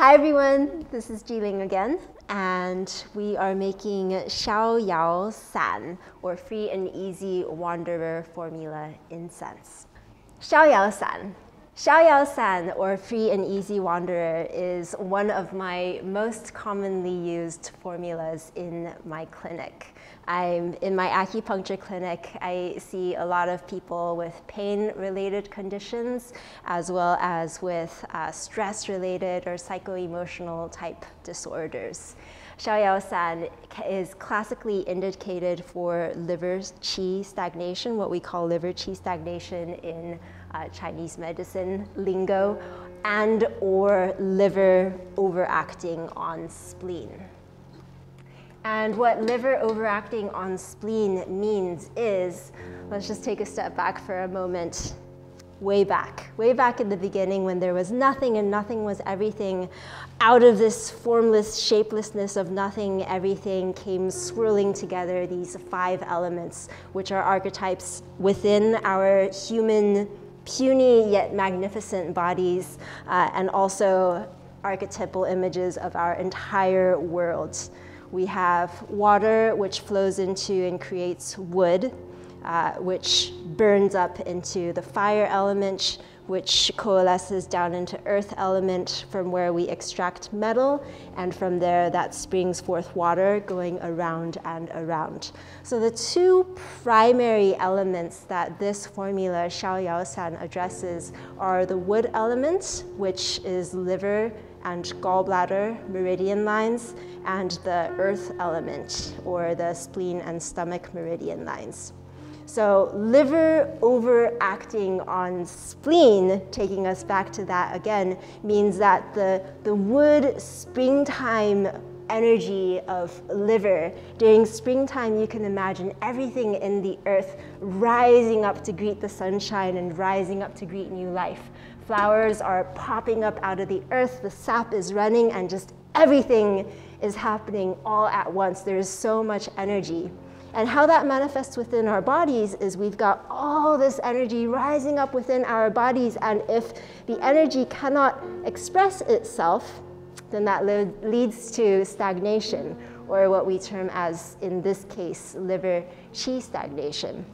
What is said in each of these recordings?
Hi everyone, this is Jiling again, and we are making Xiao Yao San, or Free and Easy Wanderer Formula Incense. Xiao Yao San. Xiao Yao San, or Free and Easy Wanderer, is one of my most commonly used formulas in my clinic. In my acupuncture clinic, I see a lot of people with pain-related conditions, as well as with stress-related or psycho-emotional type disorders. Xiao Yao San is classically indicated for liver qi stagnation, what we call liver qi stagnation in Chinese medicine lingo, and or liver overacting on spleen. And what liver overacting on spleen means is, let's just take a step back for a moment. Way back in the beginning when there was nothing and nothing was everything, out of this formless shapelessness of nothing, everything came swirling together, these 5 elements, which are archetypes within our human, puny yet magnificent bodies, and also archetypal images of our entire world. We have water, which flows into and creates wood, which burns up into the fire element, which coalesces down into earth element, from where we extract metal, and from there that springs forth water going around and around. So the 2 primary elements that this formula, Xiao Yao San, addresses are the wood element, which is liver and gallbladder meridian lines, and the earth element, or the spleen and stomach meridian lines. So liver overacting on spleen, taking us back to that again, means that the wood springtime energy of liver, during springtime you can imagine everything in the earth rising up to greet the sunshine and rising up to greet new life. Flowers are popping up out of the earth, the sap is running, and just everything is happening all at once. There is so much energy. And how that manifests within our bodies is we've got all this energy rising up within our bodies, and if the energy cannot express itself, then that leads to stagnation, or what we term as, in this case, liver qi stagnation.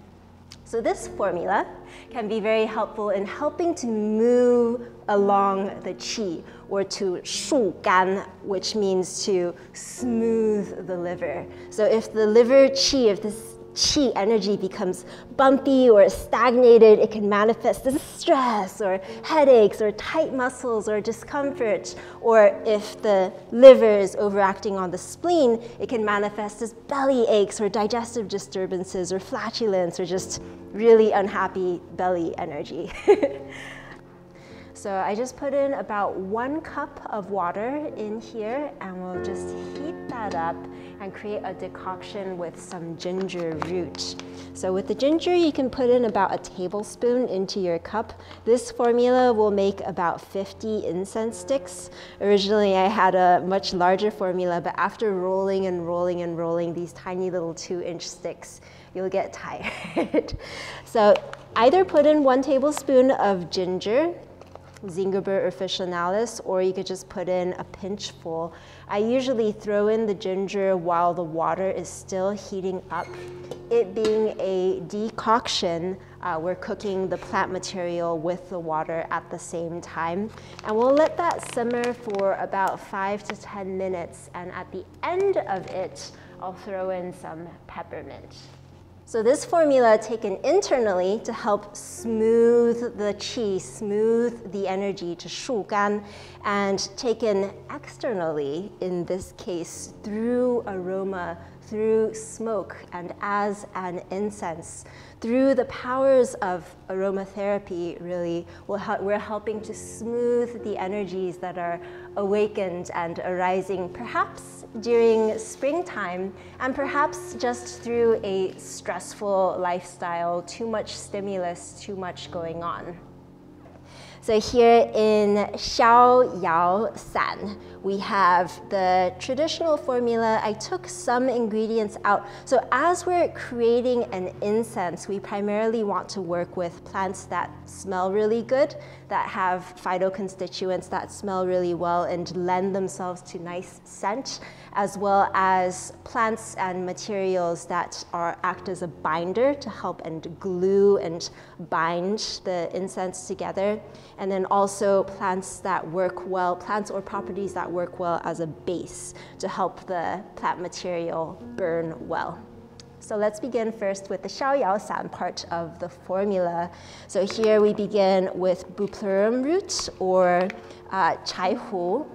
So this formula can be very helpful in helping to move along the qi, or to shu gan, which means to smooth the liver. So if the liver qi, if this qi energy becomes bumpy or stagnated, it can manifest as stress or headaches or tight muscles or discomfort. Or if the liver is overacting on the spleen, it can manifest as belly aches or digestive disturbances or flatulence or just really unhappy belly energy. So I just put in about 1 cup of water in here, and we'll just heat that up and create a decoction with some ginger root. So with the ginger, you can put in about a tablespoon into your cup. This formula will make about 50 incense sticks. Originally, I had a much larger formula, but after rolling and rolling and rolling these tiny little 2-inch sticks, you'll get tired. So either put in 1 tablespoon of ginger, Zingiber officinalis, or you could just put in a pinchful. I usually throw in the ginger while the water is still heating up. It being a decoction, we're cooking the plant material with the water at the same time. And we'll let that simmer for about 5 to 10 minutes. And at the end of it, I'll throw in some peppermint. So this formula taken internally to help smooth the qi, smooth the energy to shu gan, and taken externally, in this case, through aroma, through smoke, and as an incense, through the powers of aromatherapy, really, we're helping to smooth the energies that are awakened and arising, perhaps during springtime, and perhaps just through a stressful lifestyle, too much stimulus, too much going on. So here in Xiao Yao San, we have the traditional formula. I took some ingredients out. So as we're creating an incense, we primarily want to work with plants that smell really good, that have phytoconstituents that smell really well and lend themselves to nice scent, as well as plants and materials that act as a binder to help and glue and bind the incense together. And then also plants that work well, plants or properties that work well as a base to help the plant material burn well. So let's begin first with the Xiao Yao San part of the formula. So here we begin with bupleurum root or chai hu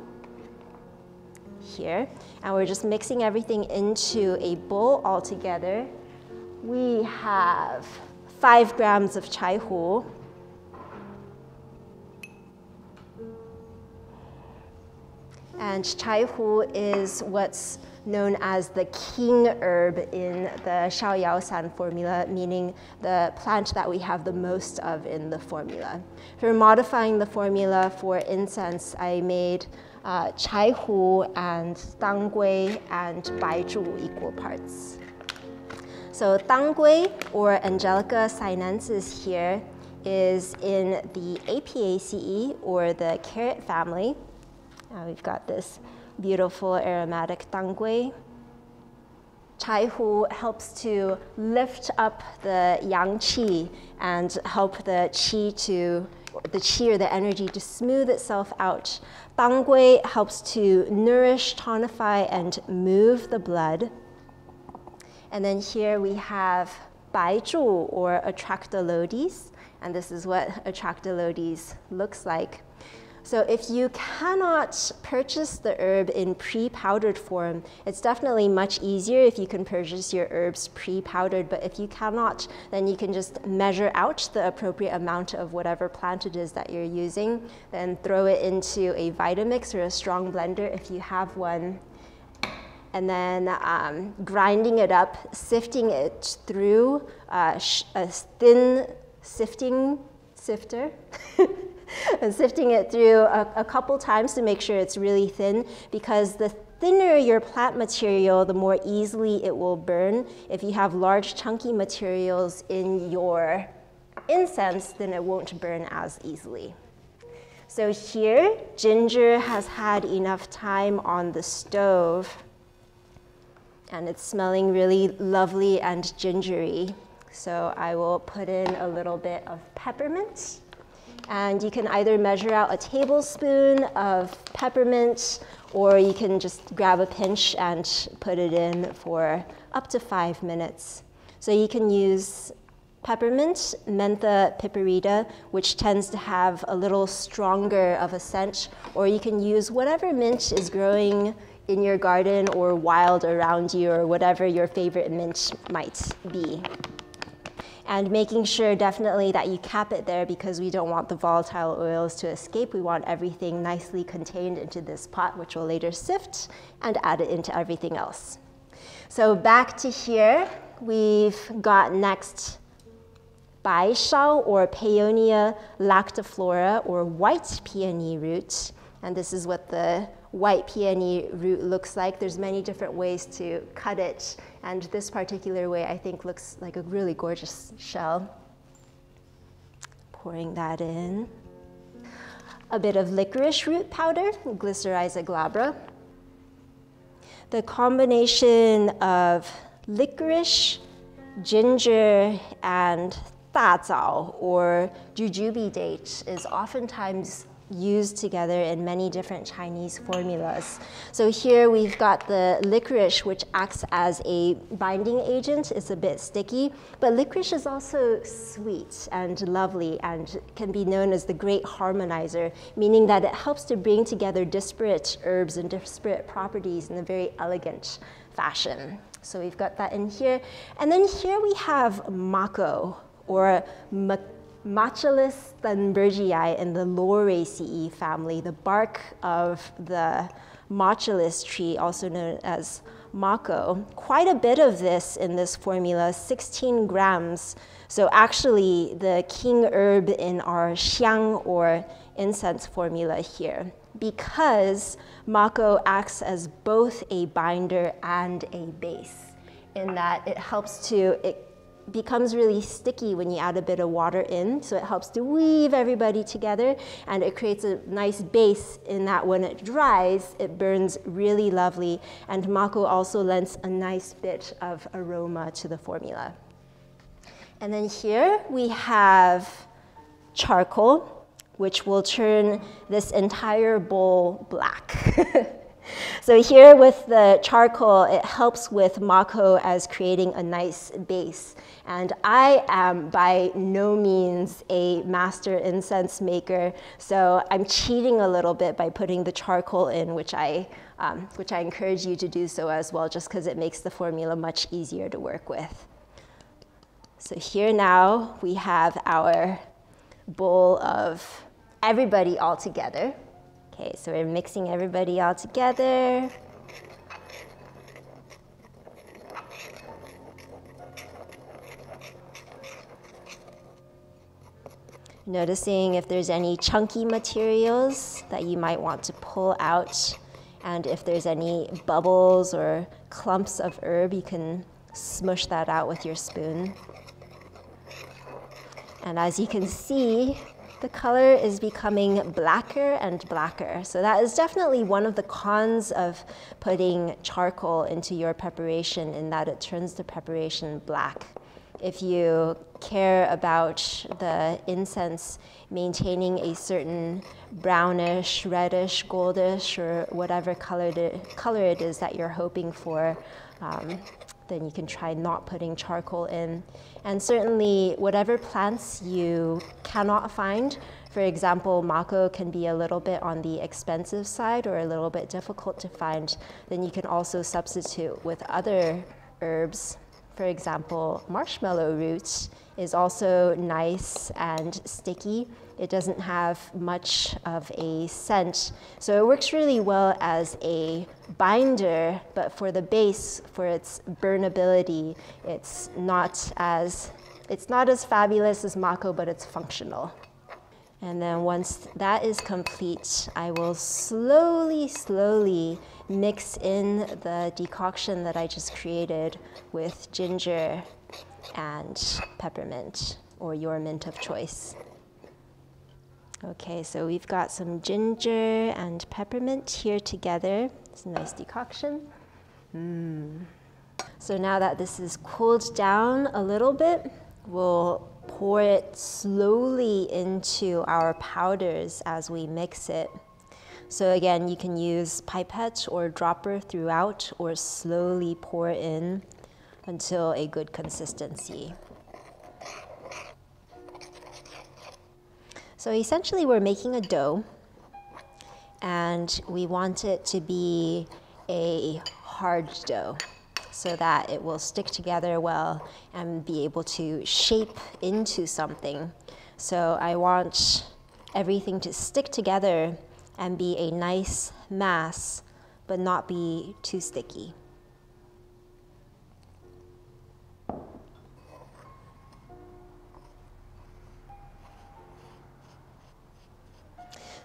here. And we're just mixing everything into a bowl all together. We have 5 grams of chai hu. And chai hu is what's known as the king herb in the Xiao Yao San formula, meaning the plant that we have the most of in the formula. For modifying the formula for incense, I made chai hu and tang gui and baizhu equal parts. So tang gui, or Angelica sinensis here, is in the Apiaceae, or the carrot family. Now we've got this beautiful aromatic tang gui. Chai hu helps to lift up the yang qi and help the qi or the energy to smooth itself out. Tang gui helps to nourish, tonify, and move the blood. And then here we have baizhu, or Atractylodes, and this is what Atractylodes looks like. So if you cannot purchase the herb in pre-powdered form, it's definitely much easier if you can purchase your herbs pre-powdered, but if you cannot, then you can just measure out the appropriate amount of whatever plant it is that you're using, then throw it into a Vitamix or a strong blender if you have one, and then grinding it up, sifting it through a thin sifting sifter, and sifting it through a couple times to make sure it's really thin, because the thinner your plant material, the more easily it will burn. If you have large chunky materials in your incense, then it won't burn as easily. So here, ginger has had enough time on the stove, and it's smelling really lovely and gingery. So I will put in a little bit of peppermint. And you can either measure out a tablespoon of peppermint, or you can just grab a pinch and put it in for up to 5 minutes. So you can use peppermint, Mentha piperita, which tends to have a little stronger of a scent, or you can use whatever mint is growing in your garden or wild around you, or whatever your favorite mint might be. And making sure definitely that you cap it there, because we don't want the volatile oils to escape. We want everything nicely contained into this pot, which we'll later sift and add it into everything else. So back to here, we've got next Bai Shao, or Paeonia lactiflora, or white peony root. And this is what the white peony root looks like. There's many different ways to cut it, and this particular way I think looks like a really gorgeous shell. Pouring that in. A bit of licorice root powder, Glycyrrhiza glabra. The combination of licorice, ginger, and tactile, or jujube date, is oftentimes used together in many different Chinese formulas. So here we've got the licorice, which acts as a binding agent. It's a bit sticky, but licorice is also sweet and lovely and can be known as the great harmonizer, meaning that it helps to bring together disparate herbs and disparate properties in a very elegant fashion. So we've got that in here. And then here we have mako, or Machalis thunbergii in the Lauraceae family, the bark of the Machalis tree, also known as mako. Quite a bit of this in this formula, 16 grams. So actually the king herb in our xiang, or incense formula here, because mako acts as both a binder and a base, in that it becomes really sticky when you add a bit of water in, so it helps to weave everybody together, and it creates a nice base in that when it dries, it burns really lovely, and mako also lends a nice bit of aroma to the formula. And then here we have charcoal, which will turn this entire bowl black. So here with the charcoal, it helps with mako as creating a nice base. And I am by no means a master incense maker, so I'm cheating a little bit by putting the charcoal in, which I encourage you to do so as well, just because it makes the formula much easier to work with. So here now we have our bowl of everybody all together. Okay, so we're mixing everybody all together. Noticing if there's any chunky materials that you might want to pull out, and if there's any bubbles or clumps of herb, you can smush that out with your spoon. And as you can see, the color is becoming blacker and blacker. So that is definitely one of the cons of putting charcoal into your preparation, in that it turns the preparation black. If you care about the incense maintaining a certain brownish, reddish, goldish, or whatever color it is that you're hoping for, then you can try not putting charcoal in. And certainly whatever plants you cannot find, for example, mako can be a little bit on the expensive side or a little bit difficult to find, then you can also substitute with other herbs. For example, marshmallow root is also nice and sticky. It doesn't have much of a scent, so it works really well as a binder, but for the base, for its burnability, it's not as fabulous as mako, but it's functional. And then once that is complete, I will slowly mix in the decoction that I just created with ginger and peppermint, or your mint of choice. Okay, so we've got some ginger and peppermint here together. It's a nice decoction. So now that this is cooled down a little bit, we'll pour it slowly into our powders as we mix it. So again, you can use pipette or dropper throughout, or slowly pour in until a good consistency. So essentially we're making a dough, and we want it to be a hard dough so that it will stick together well and be able to shape into something. So I want everything to stick together and be a nice mass, but not be too sticky.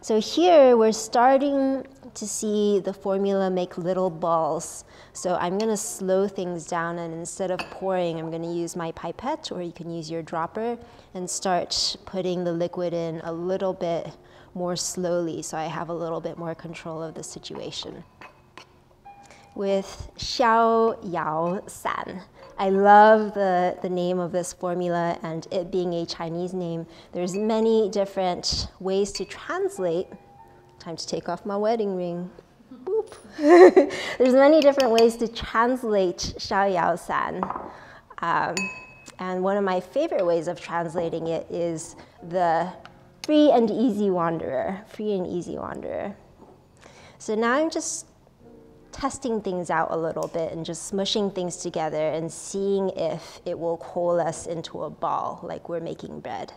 So here we're starting to see the formula make little balls. So I'm going to slow things down, and instead of pouring, I'm going to use my pipette, or you can use your dropper, and start putting the liquid in a little bit more slowly, so I have a little bit more control of the situation. With Xiao Yao San. I love the name of this formula, and it being a Chinese name, there's many different ways to translate. Time to take off my wedding ring. Boop. There's many different ways to translate Xiao Yao San. And one of my favorite ways of translating it is the free and easy wanderer, free and easy wanderer. So now I'm just testing things out a little bit and just smushing things together and seeing if it will coalesce into a ball like we're making bread.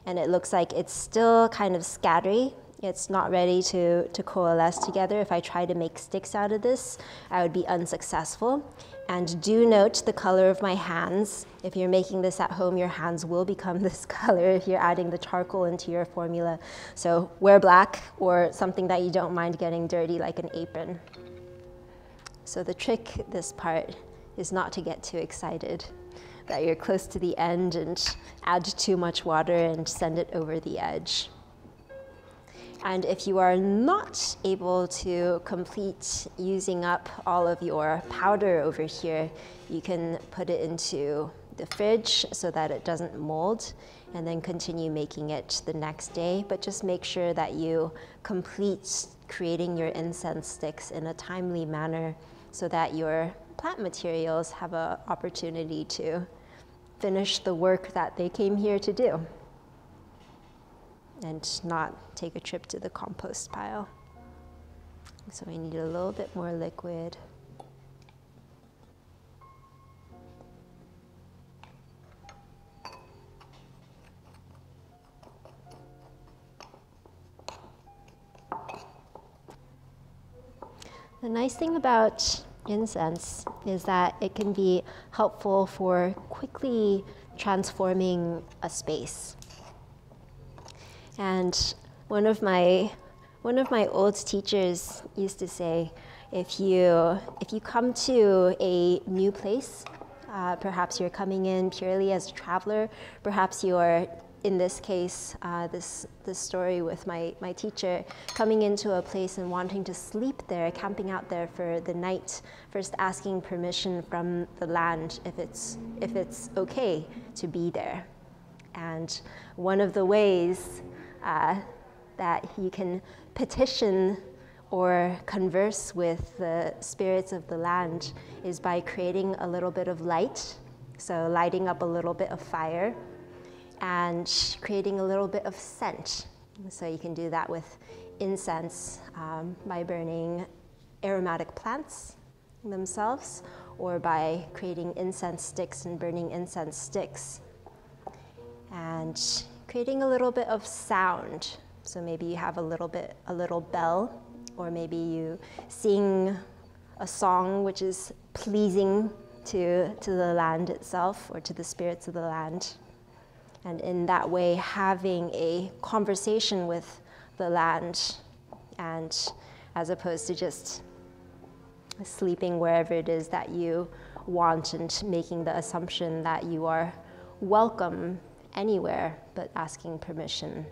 And it looks like it's still kind of scattery. It's not ready to coalesce together. If I try to make sticks out of this, I would be unsuccessful. And do note the color of my hands. If you're making this at home, your hands will become this color if you're adding the charcoal into your formula. So wear black or something that you don't mind getting dirty, like an apron. So the trick, this part, is not to get too excited that you're close to the end and add too much water and send it over the edge. And if you are not able to complete using up all of your powder over here, you can put it into the fridge so that it doesn't mold, and then continue making it the next day. But just make sure that you complete creating your incense sticks in a timely manner so that your plant materials have an opportunity to finish the work that they came here to do and not take a trip to the compost pile. So we need a little bit more liquid. The nice thing about incense is that it can be helpful for quickly transforming a space. And one of my old teachers used to say, if you come to a new place, perhaps you're coming in purely as a traveler, perhaps you're, in this case, this story with my teacher, coming into a place and wanting to sleep there, camping out there for the night, first asking permission from the land if it's okay to be there. And one of the ways that you can petition or converse with the spirits of the land is by creating a little bit of light, so lighting up a little bit of fire, and creating a little bit of scent. So you can do that with incense by burning aromatic plants themselves, or by creating incense sticks and burning incense sticks. And creating a little bit of sound. So maybe you have a little bell, or maybe you sing a song which is pleasing to the land itself, or to the spirits of the land. And in that way, having a conversation with the land, and as opposed to just sleeping wherever it is that you want and making the assumption that you are welcome anywhere, but asking permission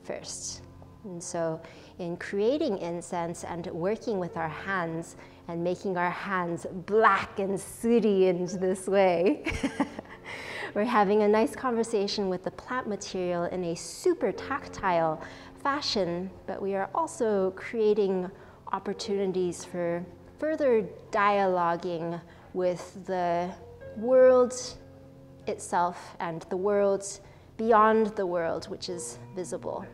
first. And so in creating incense and working with our hands and making our hands black and sooty in this way, we're having a nice conversation with the plant material in a super tactile fashion, but we are also creating opportunities for further dialoguing with the world itself and the world beyond the world, which is visible.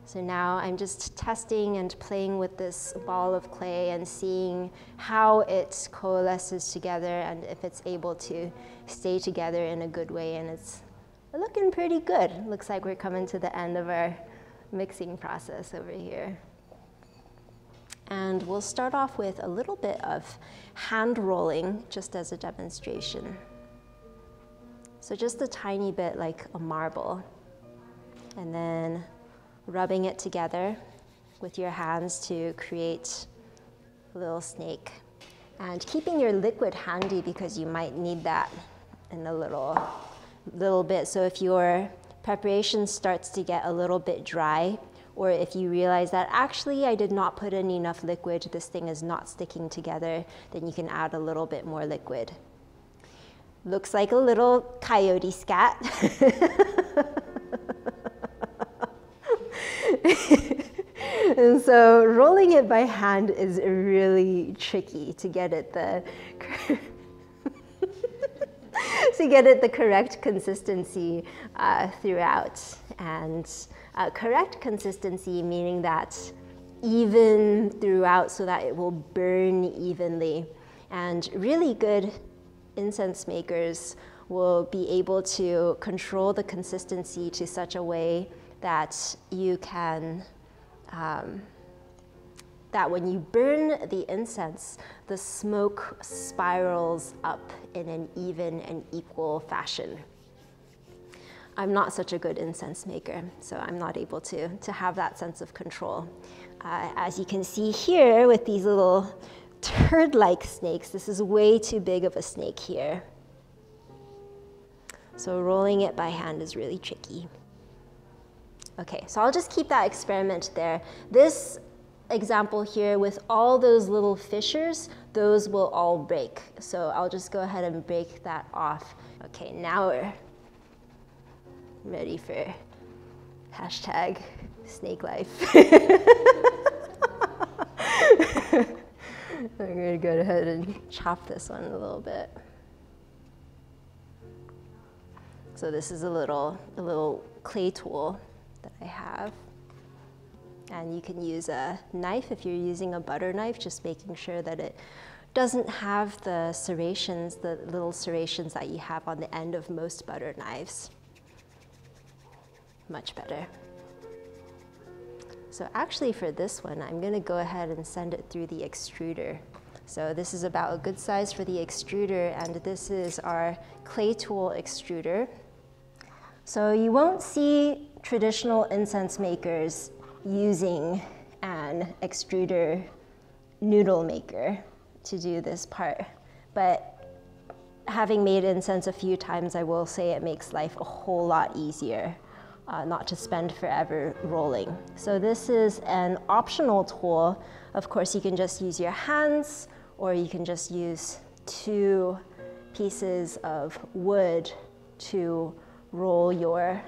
So now I'm just testing and playing with this ball of clay and seeing how it coalesces together and if it's able to stay together in a good way, and it's looking pretty good. Looks like we're coming to the end of our mixing process over here. And we'll start off with a little bit of hand rolling just as a demonstration. So just a tiny bit like a marble, and then rubbing it together with your hands to create a little snake. And keeping your liquid handy because you might need that in a little bit. So if your preparation starts to get a little bit dry, or if you realize that actually I did not put in enough liquid, this thing is not sticking together, then you can add a little bit more liquid. Looks like a little coyote scat. And so rolling it by hand is really tricky to get it the correct consistency throughout. And correct consistency meaning that even throughout so that it will burn evenly. And really good incense makers will be able to control the consistency to such a way that you can that when you burn the incense, the smoke spirals up in an even and equal fashion. I'm not such a good incense maker, so I'm not able to have that sense of control. As you can see here with these little turd-like snakes, this is way too big of a snake here. So rolling it by hand is really tricky. Okay, so I'll just keep that experiment there. This example here with all those little fissures, those will all break. So I'll just go ahead and break that off. Okay, now we're ready for hashtag snake life. I'm gonna go ahead and chop this one a little bit. So this is a little clay tool that I have. And you can use a knife if you're using a butter knife, just making sure that it doesn't have the serrations, the little serrations that you have on the end of most butter knives. Much better. So actually for this one, I'm gonna go ahead and send it through the extruder. So this is about a good size for the extruder, and this is our clay tool extruder. So you won't see traditional incense makers using an extruder noodle maker to do this part. But having made incense a few times, I will say it makes life a whole lot easier, not to spend forever rolling. So this is an optional tool. Of course, you can just use your hands, or you can just use 2 pieces of wood to roll your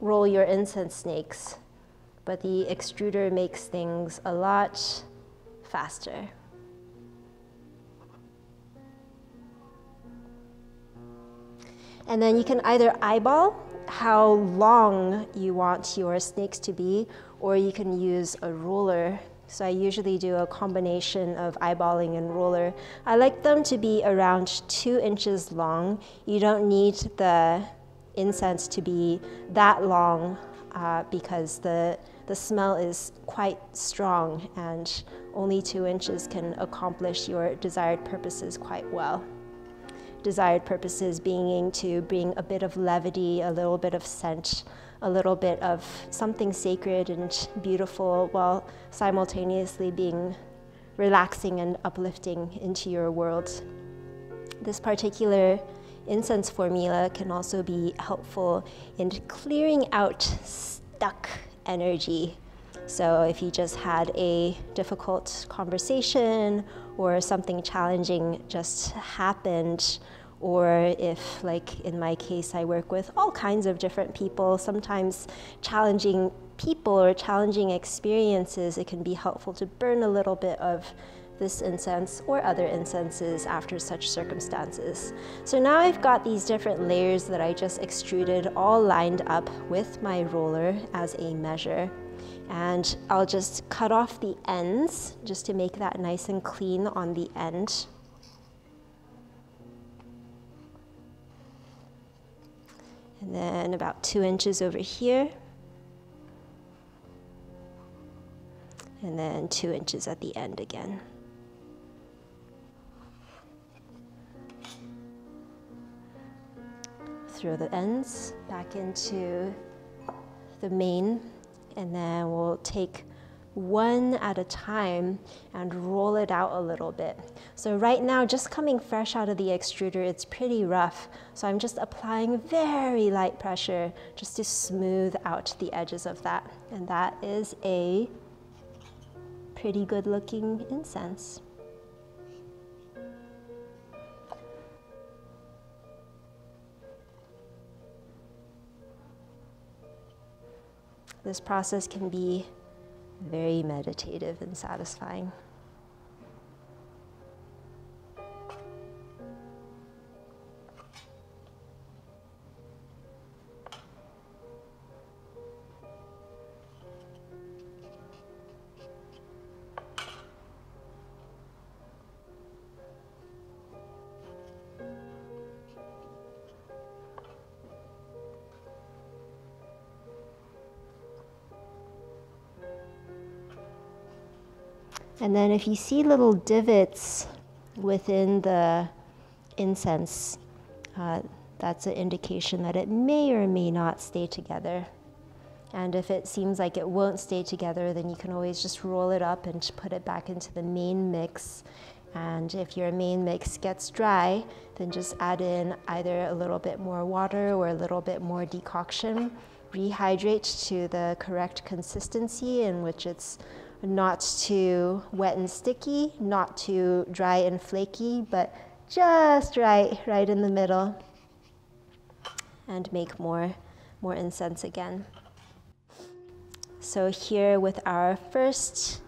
incense snakes. But the extruder makes things a lot faster. And then you can either eyeball how long you want your snakes to be, or you can use a ruler. So I usually do a combination of eyeballing and ruler. I like them to be around 2 inches long. You don't need the incense to be that long because the smell is quite strong, and only 2 inches can accomplish your desired purposes quite well. Desired purposes being to bring a bit of levity, a little bit of scent, a little bit of something sacred and beautiful, while simultaneously being relaxing and uplifting into your world. This particular incense formula can also be helpful in clearing out stuck energy. So if you just had a difficult conversation, or something challenging just happened, or if, like in my case, I work with all kinds of different people, sometimes challenging people or challenging experiences, it can be helpful to burn a little bit of this incense or other incenses after such circumstances. So now I've got these different layers that I just extruded all lined up with my roller as a measure. And I'll just cut off the ends just to make that nice and clean on the end. And then about 2 inches over here. And then 2 inches at the end again. Throw the ends back into the main, and then we'll take one at a time and roll it out a little bit. So right now, just coming fresh out of the extruder, it's pretty rough. So I'm just applying very light pressure just to smooth out the edges of that. And that is a pretty good looking incense. This process can be very meditative and satisfying. And then if you see little divots within the incense, that's an indication that it may or may not stay together. And if it seems like it won't stay together, then you can always just roll it up and put it back into the main mix. And if your main mix gets dry, then just add in either a little bit more water or a little bit more decoction. Rehydrate to the correct consistency in which it's not too wet and sticky, not too dry and flaky, but just right in the middle. And make more incense again. So here with our first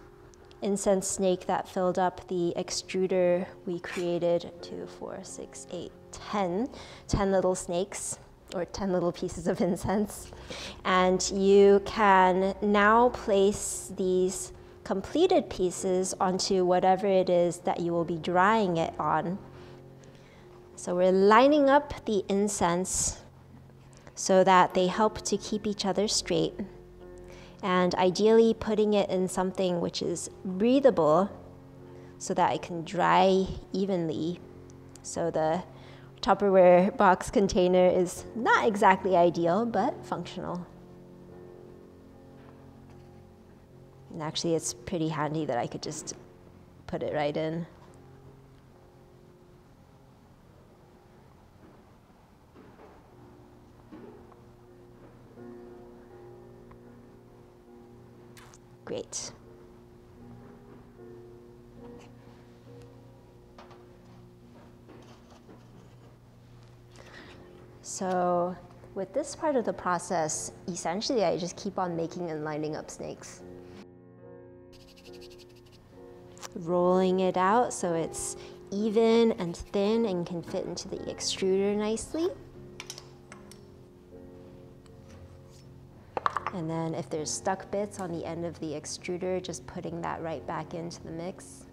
incense snake that filled up the extruder, we created 2, 4, 6, 8, 10 little snakes, or 10 little pieces of incense. And you can now place these completed pieces onto whatever it is that you will be drying it on. So we're lining up the incense so that they help to keep each other straight. And ideally putting it in something which is breathable so that it can dry evenly. So the Tupperware box container is not exactly ideal, but functional. And actually it's pretty handy that I could just put it right in. Great. So with this part of the process, essentially I just keep on making and lining up snakes. Rolling it out so it's even and thin and can fit into the extruder nicely. And then if there's stuck bits on the end of the extruder, just putting that right back into the mix.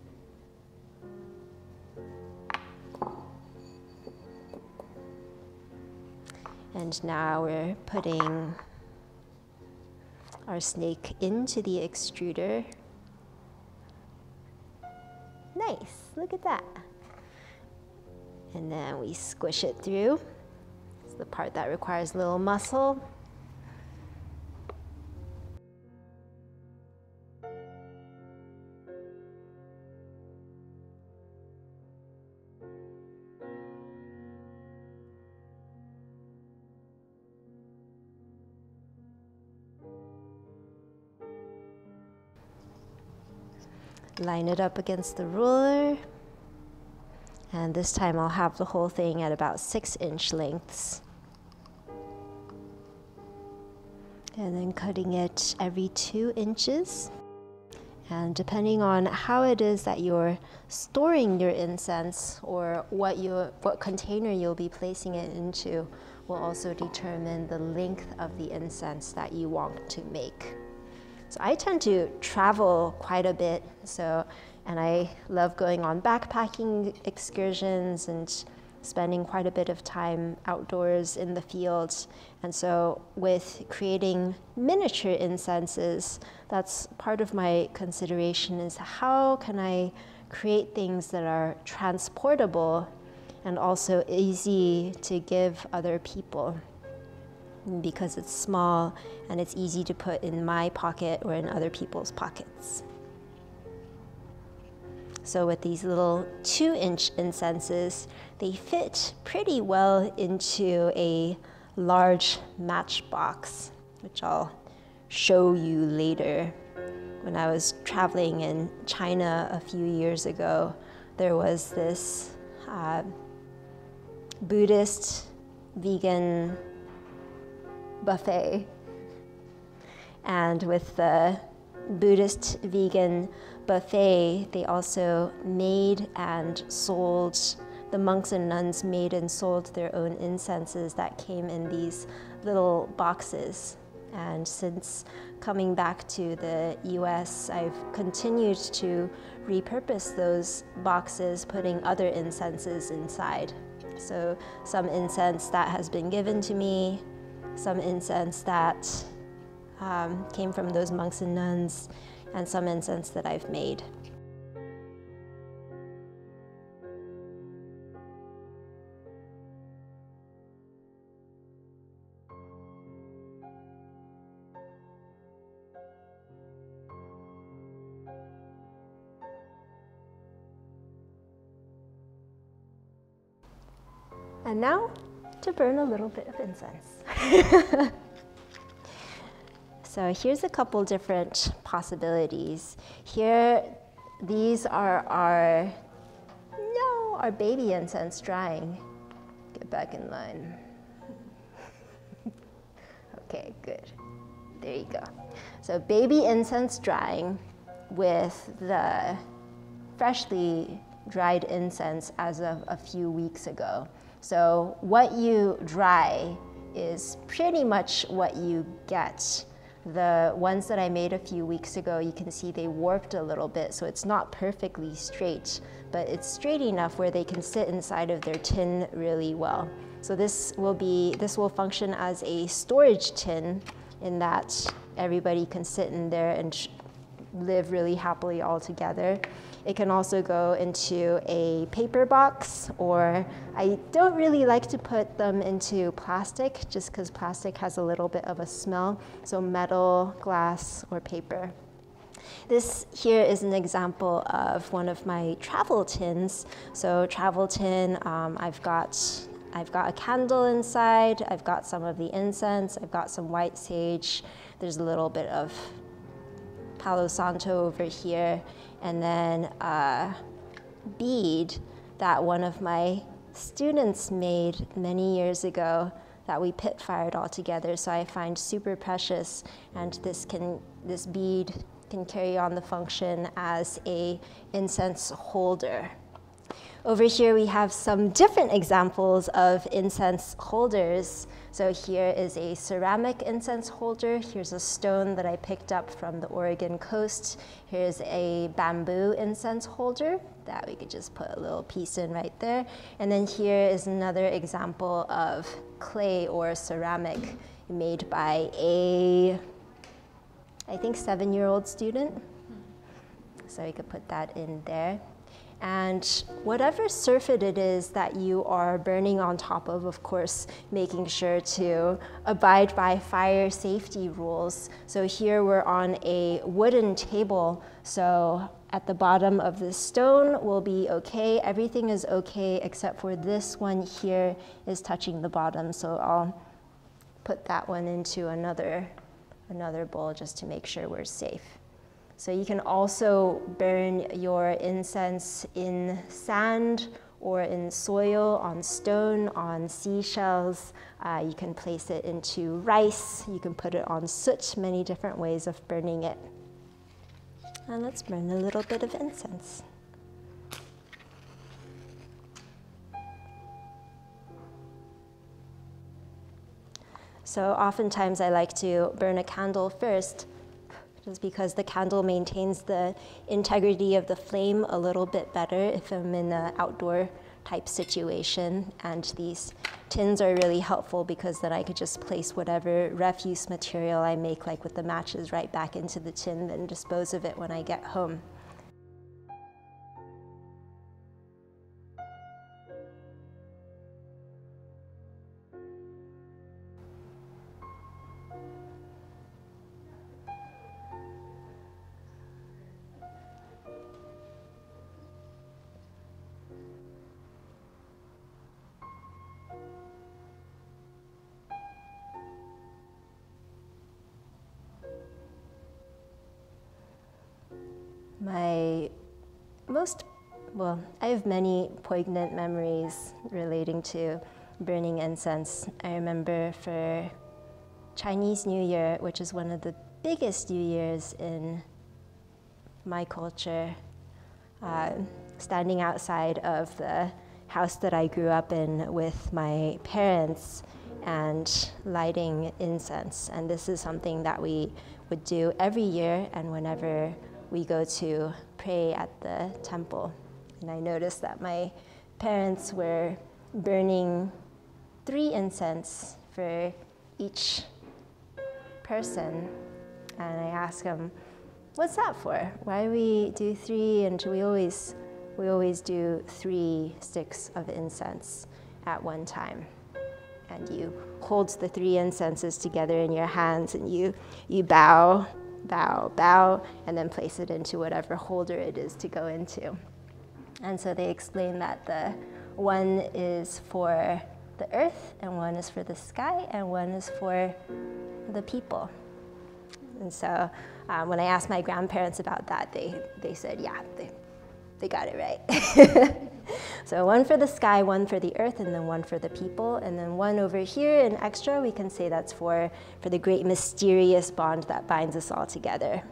And now we're putting our snake into the extruder. Nice, look at that. And then we squish it through. It's the part that requires a little muscle. Line it up against the ruler, and this time I'll have the whole thing at about 6-inch lengths. And then cutting it every 2 inches. And depending on how it is that you're storing your incense or what container you'll be placing it into will also determine the length of the incense that you want to make. So I tend to travel quite a bit, and I love going on backpacking excursions and spending quite a bit of time outdoors in the fields. And so with creating miniature incenses, that's part of my consideration, is how can I create things that are transportable and also easy to give other people, because it's small and it's easy to put in my pocket or in other people's pockets. So with these little 2-inch incenses, they fit pretty well into a large matchbox, which I'll show you later. When I was traveling in China a few years ago, there was this Buddhist vegan buffet. And with the Buddhist vegan buffet, they also made and sold, the monks and nuns made and sold their own incenses that came in these little boxes. And since coming back to the US, I've continued to repurpose those boxes, putting other incenses inside. So some incense that has been given to me, some incense that came from those monks and nuns, and some incense that I've made. And now to burn a little bit of incense. So here's a couple different possibilities. Here, these are our baby incense drying. Get back in line. Okay, good. There you go. So baby incense drying with the freshly dried incense as of a few weeks ago. So what you dry is pretty much what you get. The ones that I made a few weeks ago, you can see they warped a little bit, so it's not perfectly straight, but it's straight enough where they can sit inside of their tin really well. So this will function as a storage tin in that everybody can sit in there and live really happily all together. It can also go into a paper box, or I don't really like to put them into plastic just because plastic has a little bit of a smell, so metal, glass, or paper. This here is an example of one of my travel tins. So travel tin, I've got a candle inside, I've got some of the incense, I've got some white sage, there's a little bit of Palo Santo over here, and then a bead that one of my students made many years ago that we pit fired all together, so I find super precious, and this bead can carry on the function as a incense holder. Over here we have some different examples of incense holders. So here is a ceramic incense holder. Here's a stone that I picked up from the Oregon coast. Here's a bamboo incense holder that we could just put a little piece in right there. And then here is another example of clay or ceramic made by a, I think, 7-year-old student. So we could put that in there. And whatever surface it is that you are burning on top of course, making sure to abide by fire safety rules. So here we're on a wooden table, so at the bottom of the stone will be okay. Everything is okay except for this one here is touching the bottom, so I'll put that one into another bowl just to make sure we're safe. So you can also burn your incense in sand or in soil, on stone, on seashells. You can place it into rice. You can put it on soot, many different ways of burning it. And let's burn a little bit of incense. So oftentimes I like to burn a candle first, just because the candle maintains the integrity of the flame a little bit better if I'm in an outdoor type situation. And these tins are really helpful because then I could just place whatever refuse material I make, like with the matches, right back into the tin and dispose of it when I get home. I have many poignant memories relating to burning incense. I remember for Chinese New Year, which is one of the biggest New Years in my culture, standing outside of the house that I grew up in with my parents and lighting incense. And this is something that we would do every year and whenever we go to pray at the temple. And I noticed that my parents were burning 3 incense for each person. And I asked them, what's that for? Why do we do 3? And we always do 3 sticks of incense at one time. And you hold the 3 incenses together in your hands and you bow, bow, bow, and then place it into whatever holder it is to go into. And so they explain that the one is for the earth, and one is for the sky, and one is for the people. And so when I asked my grandparents about that, they said, yeah, they got it right. So one for the sky, one for the earth, and then one for the people. And then one over here in extra, we can say that's for the great mysterious bond that binds us all together.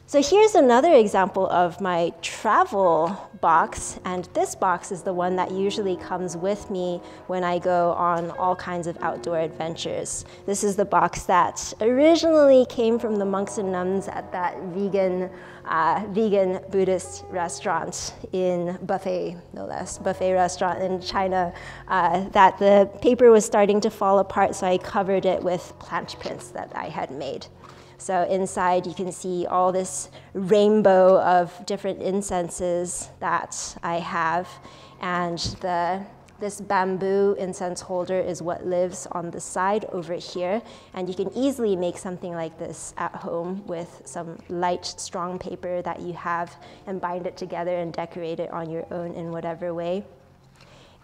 So here's another example of my travel box, and this box is the one that usually comes with me when I go on all kinds of outdoor adventures. This is the box that originally came from the monks and nuns at that vegan Buddhist restaurant in buffet, no less, buffet restaurant in China, that the paper was starting to fall apart, so I covered it with plant prints that I had made. So inside you can see all this rainbow of different incenses that I have, and this bamboo incense holder is what lives on the side over here, and you can easily make something like this at home with some light, strong paper that you have, and bind it together and decorate it on your own in whatever way.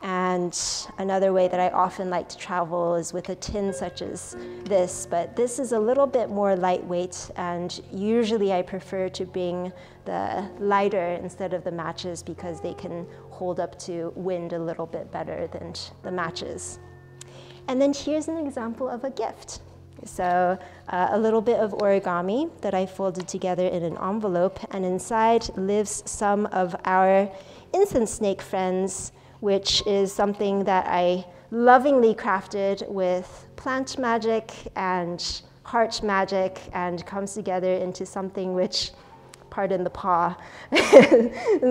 And another way that I often like to travel is with a tin such as this, but this is a little bit more lightweight, and usually I prefer to bring the lighter instead of the matches because they can hold up to wind a little bit better than the matches. And then here's an example of a gift. So a little bit of origami that I folded together in an envelope, and inside lives some of our incense snake friends, which is something that I lovingly crafted with plant magic and heart magic, and comes together into something which, pardon the paw,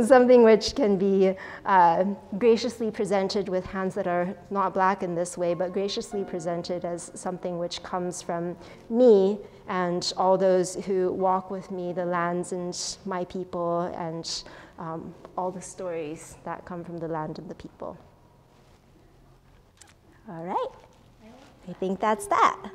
something which can be graciously presented with hands that are not black in this way, but graciously presented as something which comes from me and all those who walk with me, the lands and my people, and all the stories that come from the land and the people. All right, I think that's that.